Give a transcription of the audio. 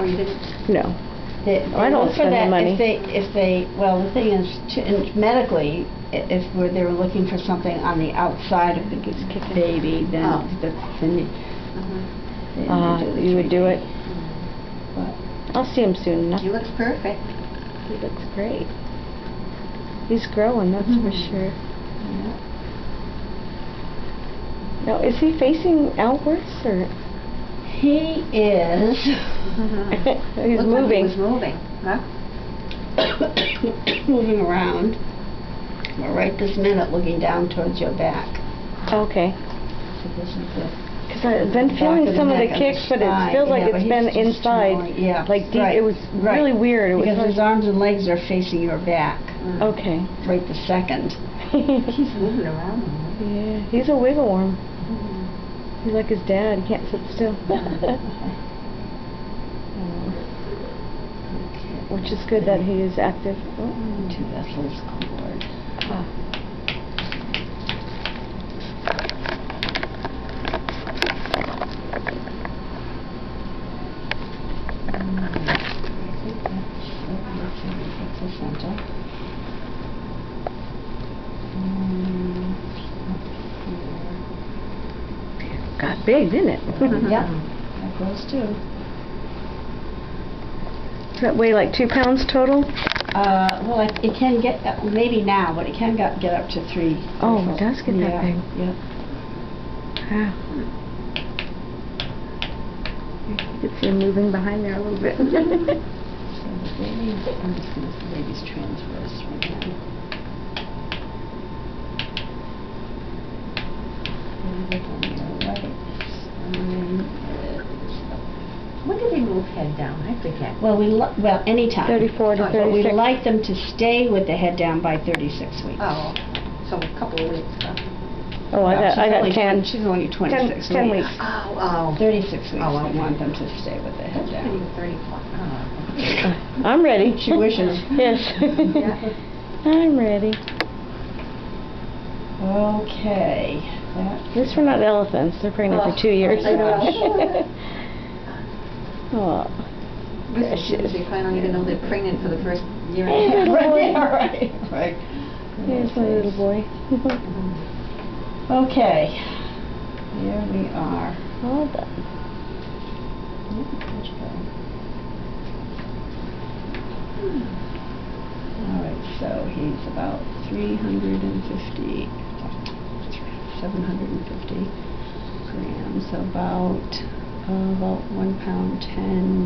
Or you didn't? No. They I don't look for spend the that money. well, the thing is, medically, if they were looking for something on the outside of the baby, then Oh. then you You would do it? But I'll see him soon enough. He looks perfect. He looks great. He's growing, that's for sure. yeah. Now, is he facing outwards or? He is He's Looked like moving. he was moving. Huh? moving around. But right this minute, looking down towards your back. Okay. So this is the Because I've been back feeling of the some of the neck and kicks, but it spine. feels like Yeah, but it's he's been just inside. tunneling. Yeah, Like deep. right, It was right. really weird. It was because hard. his arms and legs are facing your back. Okay. Right this second. He's moving around. Yeah, he's a wiggle worm. He's like his dad. He can't sit still. Which is good that he is active. Oh. 2 vessels cord. Ah. That's the center. Got big, didn't it? Yeah, that goes too. Does that weigh like 2 pounds total? Well, it can get, maybe now, but it can get up to 3. Oh, it does get that big. Yeah. Wow. You can see him moving behind there a little bit. So the baby, I'm just going to see the baby's transverse right now. When do they move head down? I forget. Well, anytime. 34 to But we'd 36. like them to stay with the head down by 36 weeks. Oh, so a couple of weeks. Huh? Oh, I got 10. She's only 26 10 weeks. weeks. Oh, 36 weeks, Oh, we okay. want them to stay with the head down. 34. I'm ready. She wishes. Yes. I'm ready. Okay. At least we're not elephants. They're pregnant for 2 years. I know. Oh. Precious. They probably don't even know they're pregnant for the first year Hey, and a little half. boy. Right. Here's my little boy. Okay. Here we are. All done. All right, so he's about 350, 750 grams, about 1 pound 10